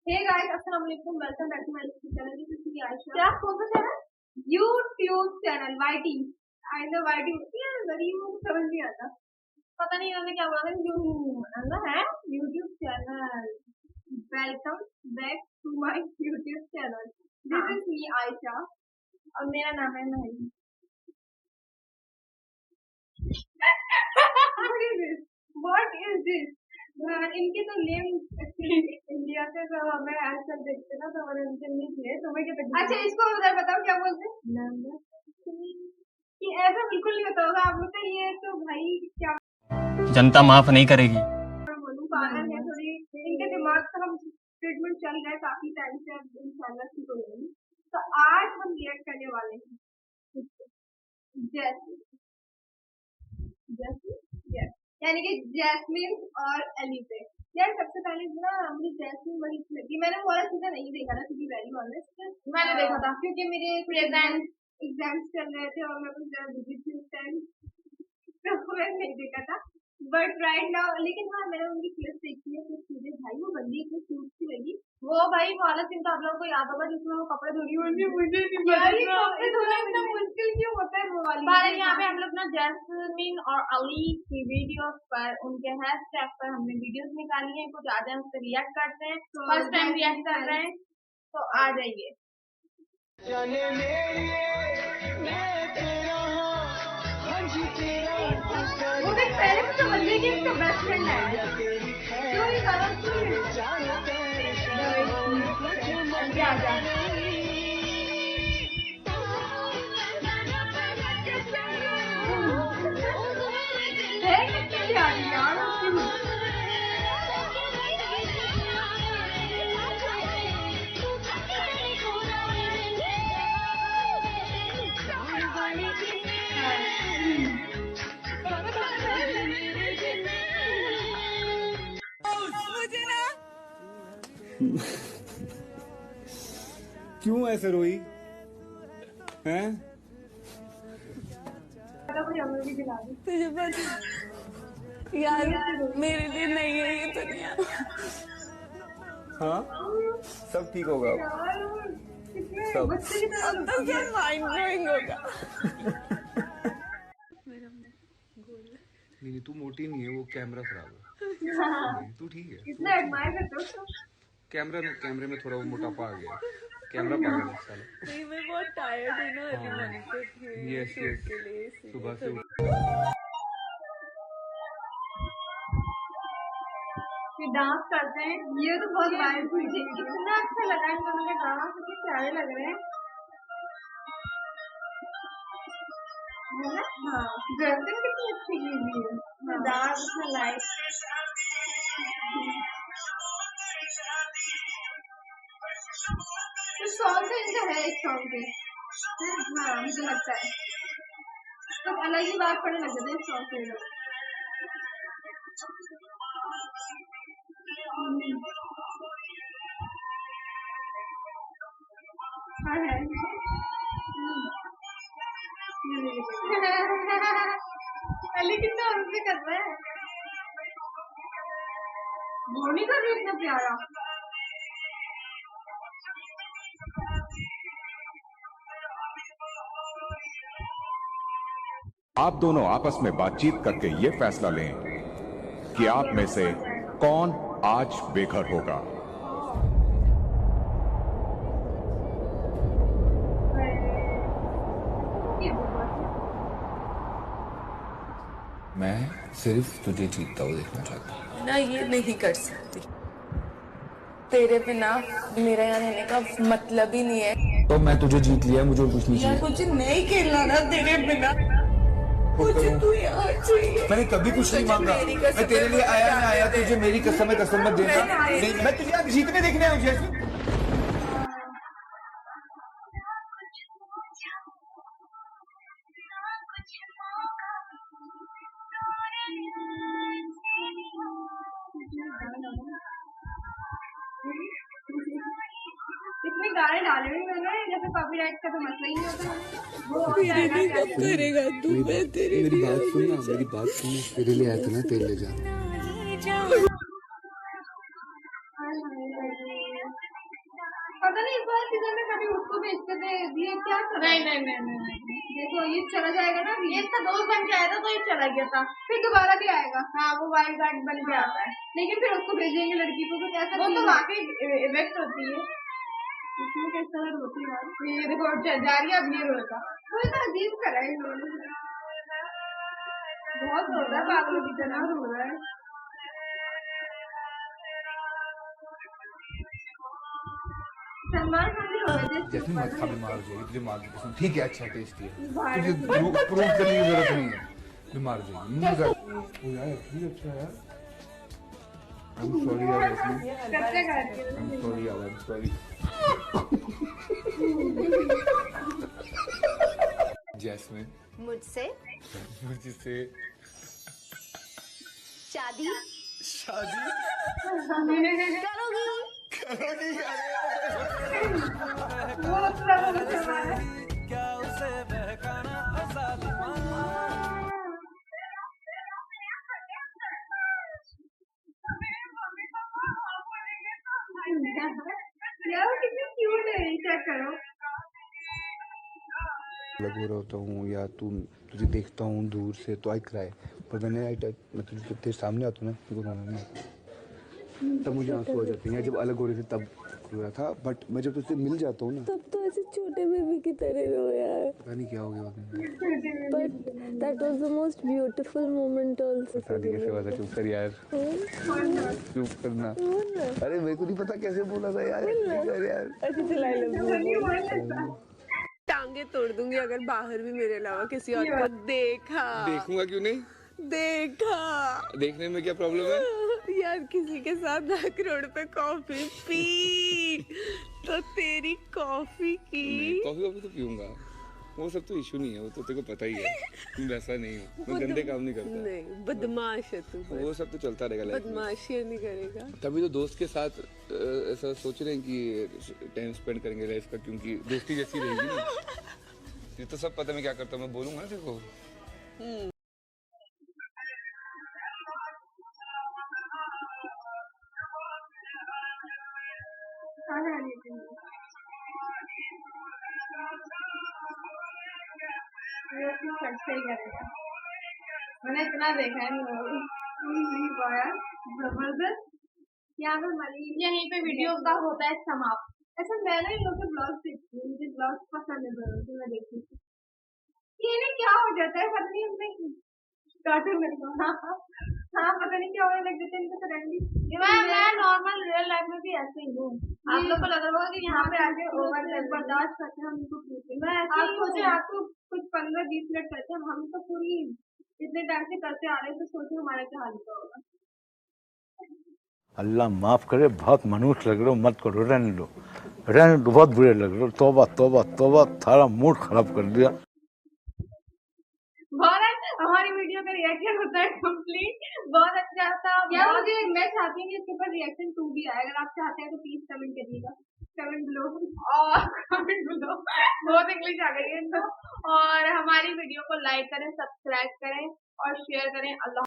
हे guys, अस्सलाम वालेकुम, welcome back to my channel. This is Ayesha. क्या कौन सा channel? YouTube channel YT. I know YT यार, गरीब को समझ नहीं आता। पता नहीं इन्होंने क्या बोला था। यू है YouTube channel. Welcome back to my YouTube channel. This is me Ayesha और मेरा नाम है महरी। What is this? इनके तो नेम इंडिया से तो हमें आजकल देखते ना, तो हमारे उनके नहीं थे, तो मैं क्या। अच्छा, इसको उधर बताओ क्या बोलते हैं। कि ऐसा बिल्कुल नहीं होता होगा आप लोग का। ये तो भाई क्या जनता माफ नहीं करेगी। बोलूं, पागल है थोड़ी। इनके दिमाग का हम ट्रीटमेंट चल रहा है काफी टाइम से, अब इंशाल्लाह ठीक हो जाएगी। तो आज हम रिएक्ट करने वाले हैं जैसे यस, यानी कि जैस्मिन और अली पे। यार सबसे पहले ना मुझे जैस्मिन बड़ी अच्छी लगी। मैंने वो वाला सीजन नहीं देखा था, क्योंकि वेरी ऑनेस्ट मैंने देखा था क्योंकि मेरे एग्जाम्स चल रहे थे और मैं कुछ ज़्यादा बिजी थी उस टाइम, तो मैं नहीं देखा था। बट राइट नाउ लेकिन हाँ, मैंने उनकी क्लिप देखी है कुछ चीजें। भाई वो बंदी इतनी क्यूट सी लगी। वो भाई वाला सीन तो आप लोगों को याद होगा जिसमें वो कपड़े धोनी होगी। मुझे नहीं यार, ये कपड़े धोना इतना मुश्किल क्यों होता है वो वाली। पर यहाँ पे हम लोग ना जैस्मिन और अली की वीडियोस पर, उनके हैशटैग पर हमने वीडियोस निकाली हैं। कुछ आज हम उस पर रिएक्ट करते हैं, फर्स्ट टाइम रिएक्ट कर रहे हैं, तो आ जाइए। वो देख, पहले मुझे समझ गई कि इसका बेस्ट फ्रेंड है। क्यों ये गाना क्यों ऐसे रोई हैं? तुझे पता यार, मेरे लिए नहीं है ये दुनिया। हाँ, सब ठीक होगा। सब अब तो क्या माइंड ब्लोइंग होगा। नहीं, तू मोटी नहीं है, वो कैमरा खराब है। तू ठीक है। इतना एडमायर करते हो तो कैमरे में थोड़ा वो मोटापा आ गया। कैमरा पागल है साला। नहीं, मैं बहुत टायर्ड हूँ ना अर्ली मॉर्निंग से यस शूट के लिए, सुबह से ये डांस करते हैं। ये तो बहुत वायरल हुई थी। कितना अच्छा लगा इन दोनों के डांस, कितने प्यारे लग रहे हैं, है ना। हाँ, ड्रेसिंग कितनी अच्छी की हुई है, डांस में लाइट। तो सॉन्ग तो इनका है, इस सॉन्ग पे। हाँ, मुझे लगता है तो अलग ही बात पड़ने लग जाते हैं इस सॉन्ग पे लोग। हाँ है। अली कितना उनसे कर रहा है, धोनी का भी इतना प्यारा। आप दोनों आपस में बातचीत करके ये फैसला लें कि आप में से कौन आज बेघर होगा। मैं सिर्फ तुझे जीतता हुआ देखना चाहता हूँ। ना ये नहीं कर सकती, तेरे बिना मेरा यहाँ रहने का मतलब ही नहीं है। तो मैं तुझे जीत लिया, मुझे कुछ नहीं यार चाहिए। मुझे नहीं खेलना ना तेरे बिना, मुझे तू यहाँ चाहिए। मैंने कभी कुछ नहीं मांगा। मैं तेरे लिए आया ना आया, तुझे मेरी कसम है, कसम मत देना। नहीं, मैं तुझे यहाँ जीतने देखने आया हूँ। इसमें गाने डाले हुए मैंने, जैसे कॉपीराइट का तो मसला ही नहीं होता। वो मेरे लिए कब करेगा तू? मैं तेरे मेरी लिए बात सुन ना, मेरी बात सुन। तेरे लिए आया था ना, तेरे ले जा। पता नहीं इस बार सीजन में कभी उसको भेजते थे, ये क्या चला? नहीं देखो ये चला जाएगा ना, ये इसका दोस्त बन के आया था तो ये चला गया था, फिर दोबारा भी आएगा। हाँ वो वाइल्ड कार्ड बन के आता है, लेकिन फिर उसको भेजेंगे लड़की को, तो कैसा? वो तो वाकई इफेक्ट होती है इसमें, किस तरह होती है यार। ये देखो जा रही है, अब ये रोता, वो इतना अजीब करा है इन्होंने, बहुत रो रहा है, पागल की तरह रो रहा है। सलमान खान भी हो गए थे जैसे मत खा, बीमार हो जाएगी, तुझे मार की कसम। ठीक है, अच्छा टेस्टी है, तुझे प्रूव करने की जरूरत नहीं है, बीमार हो जाएगी। ओ यार ये अच्छा है यार। आई एम सॉरी यार, आई एम सॉरी यार, आई एम सॉरी। जैस्मिन मुझसे मुझसे शादी शादी करोगी? वो यार कितनी क्यूट है, चेक करो। अलग हो रहा होता हूँ या तुझे देखता हूँ दूर से तो आई क्राई, पर मैंने मैं तुझे तेरे सामने आता हूँ ना, मुझे रोना नहीं आता, तब मुझे आंसू आ जाते हैं। जब अलग हो रहे थे तब रो रहा था, बट मैं जब तुझसे मिल जाता हूँ ना, तब तो ऐसे छोटे बेबी की तरह रोया है। पता नहीं क्या हो गया होता है। But that was the most beautiful moment also. शादी कैसे हुआ था? चुप कर यार, चुप करना। अरे मेरे को नहीं पता कैसे बोला था यार, यार ऐसे चिल्लाई लगी, टांगे तोड़ दूंगी अगर बाहर भी मेरे अलावा किसी और को देखा। देखूंगा क्यों नहीं, देखा देखने में क्या प्रॉब्लम है? यार किसी के साथ बैक रोड पे कॉफी पी तो तेरी कॉफी की कॉफी तो पीऊंगा, वो सब तो इशू नहीं है, वो तो तेरे को पता ही है, मैं वैसा नहीं हूँ, मैं गंदे काम नहीं करता। नहीं, बदमाश है तू, वो सब तो चलता रहेगा लाइफ में। बदमाशी नहीं करेगा। तभी तो दोस्त के साथ ऐसा सोच रहे हैं कि टाइम स्पेंड करेंगे लाइफ का, क्योंकि दोस्ती जैसी रहेगी ना। ये तो सब पता मैं क्या करता हूँ, मैं बोलूंगा ना तेरे को। मैंने इतना देखा है जबरदस्त। यहाँ पे यहीं पे वीडियो का होता है समाप्त। ऐसा मैंने इन लोग के ब्लॉग देखती हूँ, मुझे ब्लॉग पसंद है जरूर, तो मैं देखती हूँ। ये नहीं क्या हो जाता है, पता नहीं उसमें कार्टून मेरे को, हाँ पता नहीं क्या होने लग जाता है इनको सडनली। मैं नॉर्मल रियल लाइफ में भी ऐसे ही हूँ। आप लोग को लग रहा होगा कि यहाँ पे आके ओवर बर्दाश्त करते हैं, हम इनको पूछते हैं। आप सोचे आपको कुछ 15-20 मिनट करते हैं, हम तो पूरी इतने टाइम से करते आ रहे हैं, तो सोचो हमारा क्या हाल होगा। अल्लाह माफ करे, बहुत मनुष्य लग रहे हो, मत करो, रहने दो, बहुत बुरे लग रहे हो। तौबा तौबा तौबा, थारा मूड खराब कर दिया। बहुत हमारी वीडियो का रिएक्शन होता है कंप्लीट, बहुत अच्छा था यार। मुझे मैं चाहती हूँ कि इसके ऊपर रिएक्शन 2 भी आए, अगर आप चाहते हैं तो प्लीज कमेंट करिएगा, कमेंट बिलो, और कमेंट बिलो, बहुत इंग्लिश आ गई है तो। और हमारी वीडियो को लाइक करें, सब्सक्राइब करें और शेयर करें। अल्लाह।